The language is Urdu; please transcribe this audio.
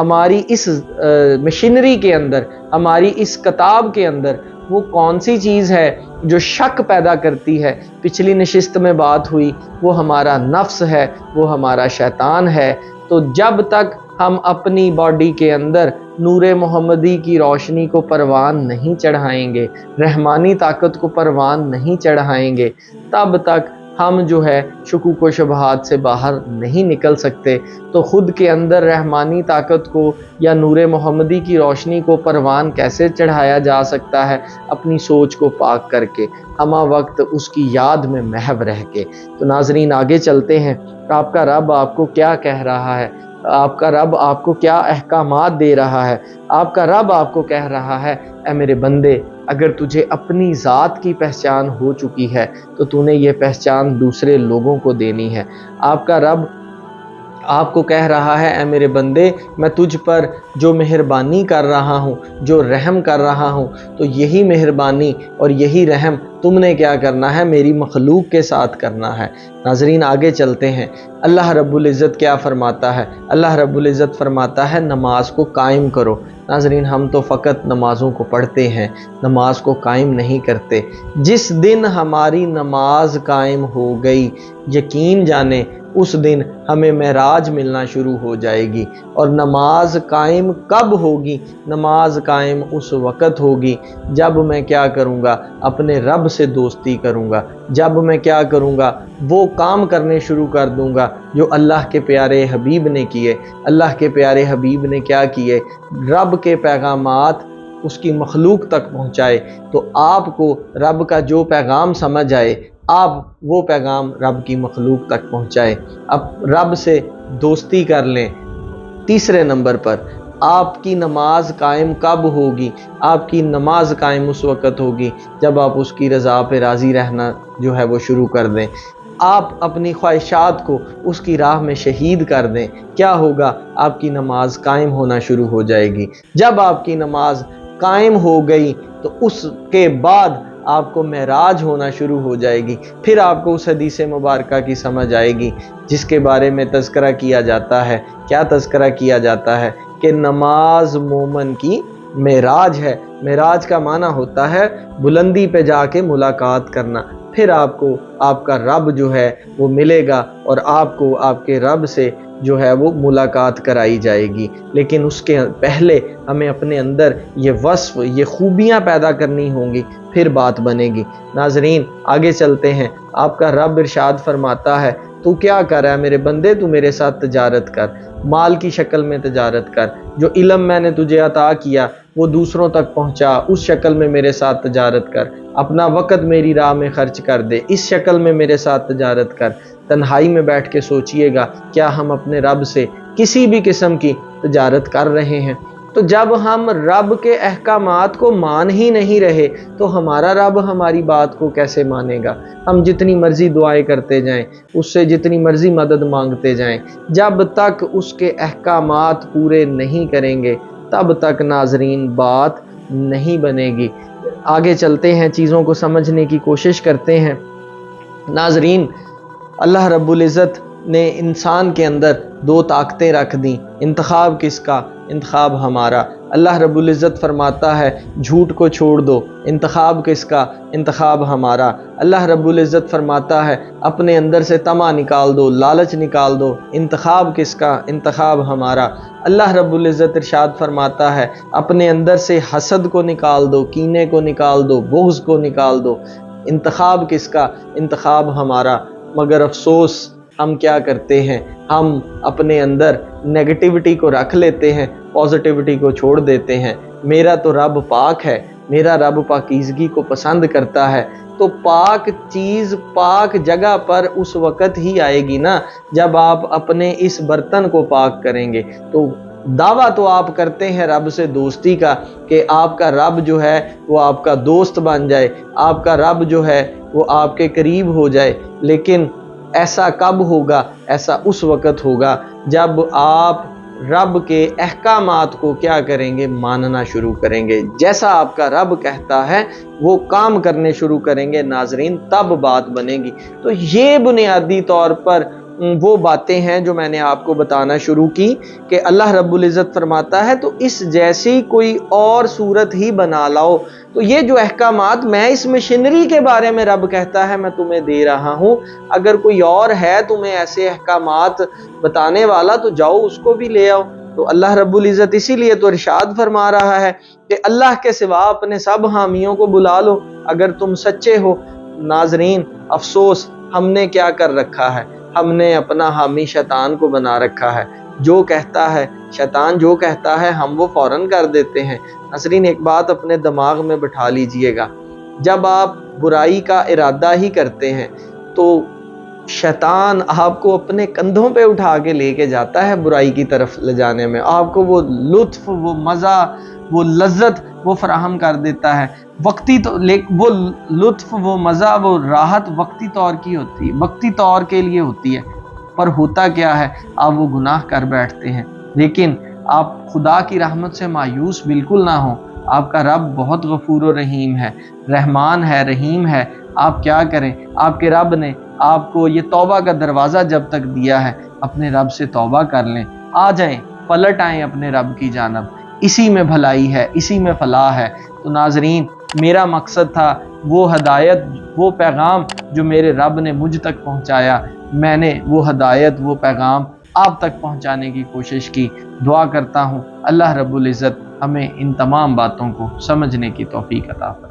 ہماری اس مشینری کے اندر، ہماری اس کتاب کے اندر وہ کون سی چیز ہے جو شک پیدا کرتی ہے؟ پچھلی نشست میں بات ہوئی، وہ ہمارا نفس ہے، وہ ہمارا شیطان ہے۔ تو جب تک ہم اپنی باڈی کے اندر نور محمدی کی روشنی کو پروان نہیں چڑھائیں گے، رحمانی طاقت کو پروان نہیں چڑھائیں گے، تب تک ہم جو ہے شکوک و شبہات سے باہر نہیں نکل سکتے۔ تو خود کے اندر رحمانی طاقت کو یا نور محمدی کی روشنی کو پروان کیسے چڑھایا جا سکتا ہے؟ اپنی سوچ کو پاک کر کے، ہمہ وقت اس کی یاد میں محو رہ کے۔ تو ناظرین آگے چلتے ہیں، آپ کا رب آپ کو کیا کہہ رہا ہے، آپ کا رب آپ کو کیا احکامات دے رہا ہے۔ آپ کا رب آپ کو کہہ رہا ہے، اے میرے بندے، اگر تجھے اپنی ذات کی پہچان ہو چکی ہے تو تو نے یہ پہچان دوسرے لوگوں کو دینی ہے۔ آپ کا رب آپ کو کہہ رہا ہے، اے میرے بندے، میں تجھ پر جو مہربانی کر رہا ہوں، جو رحم کر رہا ہوں، تو یہی مہربانی اور یہی رحم تم نے کیا کرنا ہے؟ میری مخلوق کے ساتھ کرنا ہے۔ ناظرین آگے چلتے ہیں، اللہ رب العزت کیا فرماتا ہے؟ اللہ رب العزت فرماتا ہے، نماز کو قائم کرو۔ ناظرین ہم تو فقط نمازوں کو پڑھتے ہیں، نماز کو قائم نہیں کرتے۔ جس دن ہماری نماز قائم ہو گئی، یقین جانیں اس دن ہمیں معراج ملنا شروع ہو جائے گی۔ اور نماز قائم کب ہوگی؟ نماز قائم اس وقت ہوگی جب میں کیا کروں گا؟ اپنے رب سے دوستی کروں گا، جب میں کیا کروں گا؟ وہ کام کرنے شروع کر دوں گا جو اللہ کے پیارے حبیب نے کیے۔ اللہ کے پیارے حبیب نے کیا کیے؟ رب کے پیغامات اس کی مخلوق تک پہنچائے۔ تو آپ کو رب کا جو پیغام سمجھ آئے، آپ وہ پیغام رب کی مخلوق تک پہنچائے، اب رب سے دوستی کر لیں۔ تیسرے نمبر پر آپ کی نماز قائم کب ہوگی؟ آپ کی نماز قائم اس وقت ہوگی جب آپ اس کی رضا پہ راضی رہنا جو ہے وہ شروع کر دیں۔ آپ اپنی خواہشات کو اس کی راہ میں شہید کر دیں، کیا ہوگا؟ آپ کی نماز قائم ہونا شروع ہو جائے گی۔ جب آپ کی نماز قائم ہو گئی تو اس کے بعد آپ کو معراج ہونا شروع ہو جائے گی۔ پھر آپ کو اس حدیث مبارکہ کی سمجھ آئے گی جس کے بارے میں تذکرہ کیا جاتا ہے۔ کیا تذکرہ کیا جاتا ہے؟ کہ نماز مومن کی معراج ہے۔ معراج کا معنی ہوتا ہے بلندی پہ جا کے ملاقات کرنا۔ پھر آپ کو آپ کا رب جو ہے وہ ملے گا اور آپ کو آپ کے رب سے جو ہے وہ ملاقات کرائی جائے گی۔ لیکن اس کے پہلے ہمیں اپنے اندر یہ وصف، یہ خوبیاں پیدا کرنی ہوں گی، پھر بات بنے گی۔ ناظرین آگے چلتے ہیں، آپ کا رب ارشاد فرماتا ہے، تو کیا کر رہا ہے میرے بندے؟ تو میرے ساتھ تجارت کر، مال کی شکل میں تجارت کر۔ جو علم میں نے تجھے عطا کیا وہ دوسروں تک پہنچا، اس شکل میں میرے ساتھ تجارت کر۔ اپنا وقت میری راہ میں خرچ کر دے، اس شکل میں میرے ساتھ تجارت کر۔ تنہائی میں بیٹھ کے سوچئے گا، کیا ہم اپنے رب سے کسی بھی قسم کی تجارت کر رہے ہیں؟ تو جب ہم رب کے احکامات کو مان ہی نہیں رہے تو ہمارا رب ہماری بات کو کیسے مانے گا؟ ہم جتنی مرضی دعائیں کرتے جائیں، اس سے جتنی مرضی مدد مانگتے جائیں، جب تک اس کے احکامات پورے نہیں کریں گے تب تک ناظرین بات نہیں بنے گی۔ آگے چلتے ہیں، چیزوں کو سمجھنے کی کوشش کرتے ہیں۔ ناظرین اللہ رب العزت نے انسان کے اندر دو طاقتیں رکھ دیں۔ انتخاب کس کا؟ انتخاب ہمارا۔ اللہ رب العزت فرماتا ہے جھوٹ کو چھوڑ دو، انتخاب کس کا؟ انتخاب ہمارا۔ اللہ رب العزت فرماتا ہے اپنے اندر سے طمع نکال دو، لالچ نکال دو، انتخاب کس کا؟ انتخاب ہمارا۔ اللہ رب العزت ارشاد فرماتا ہے اپنے اندر سے حسد کو نکال دو، کینے کو نکال دو، بغض کو نکال دو، انتخاب کس کا؟ انتخاب ہمارا۔ مگر افسوس ہم کیا کرتے ہیں؟ ہم اپنے اندر نیگیٹیوٹی کو رکھ لیتے ہیں، پازیٹیوٹی کو چھوڑ دیتے ہیں۔ میرا تو رب پاک ہے، میرا رب پاکیزگی کو پسند کرتا ہے۔ تو پاک چیز پاک جگہ پر اس وقت ہی آئے گی نا جب آپ اپنے اس برتن کو پاک کریں گے۔ تو دعویٰ تو آپ کرتے ہیں رب سے دوستی کا کہ آپ کا رب جو ہے وہ آپ کا دوست بن جائے، آپ کا رب جو ہے وہ آپ کے قریب ہو جائے، لیکن ایسا کب ہوگا؟ ایسا اس وقت ہوگا جب آپ رب کے احکامات کو کیا کریں گے؟ ماننا شروع کریں گے۔ جیسا آپ کا رب کہتا ہے وہ کام کرنے شروع کریں گے ناظرین، تب بات بنے گی۔ تو یہ بنیادی طور پر وہ باتیں ہیں جو میں نے آپ کو بتانا شروع کی کہ اللہ رب العزت فرماتا ہے تو اس جیسی کوئی اور صورت ہی بنا لاؤ۔ تو یہ جو احکامات میں اس مشینری کے بارے میں رب کہتا ہے میں تمہیں دے رہا ہوں، اگر کوئی اور ہے تمہیں ایسے احکامات بتانے والا تو جاؤ اس کو بھی لے آؤ۔ تو اللہ رب العزت اسی لیے تو ارشاد فرما رہا ہے کہ اللہ کے سوا اپنے سب حامیوں کو بلا لو اگر تم سچے ہو۔ ناظرین افسوس ہم نے کیا کر رکھا ہے، ہم نے اپنا حامی شیطان کو بنا رکھا ہے۔ جو کہتا ہے شیطان، جو کہتا ہے ہم وہ فوراً کر دیتے ہیں۔ ناظرین ایک بات اپنے دماغ میں بٹھا لیجئے گا، جب آپ برائی کا ارادہ ہی کرتے ہیں تو شیطان آپ کو اپنے کندھوں پہ اٹھا کے لے کے جاتا ہے برائی کی طرف لے جانے میں، آپ کو وہ لطف، وہ مزہ، وہ لذت وہ فراہم کر دیتا ہے وقتی تو وہ لطف، وہ مزہ، وہ راحت وقتی طور کی ہوتی ہے، وقتی طور کے لیے ہوتی ہے، پر ہوتا کیا ہے آپ وہ گناہ کر بیٹھتے ہیں۔ لیکن آپ خدا کی رحمت سے مایوس بالکل نہ ہوں، آپ کا رب بہت غفور و رحیم ہے، رحمان ہے، رحیم ہے۔ آپ کیا کریں، آپ کے رب نے آپ کو یہ توبہ کا دروازہ جب تک دیا ہے، اپنے رب سے توبہ کر لیں، آ جائیں، پلٹ آئیں اپنے رب کی جانب، اسی میں بھلائی ہے، اسی میں فلاح ہے۔ تو ناظرین میرا مقصد تھا وہ ہدایت، وہ پیغام جو میرے رب نے مجھ تک پہنچایا، میں نے وہ ہدایت، وہ پیغام آپ تک پہنچانے کی کوشش کی۔ دعا کرتا ہوں اللہ رب العزت ہمیں ان تمام باتوں کو سمجھنے کی توفیق عطا فرمائے۔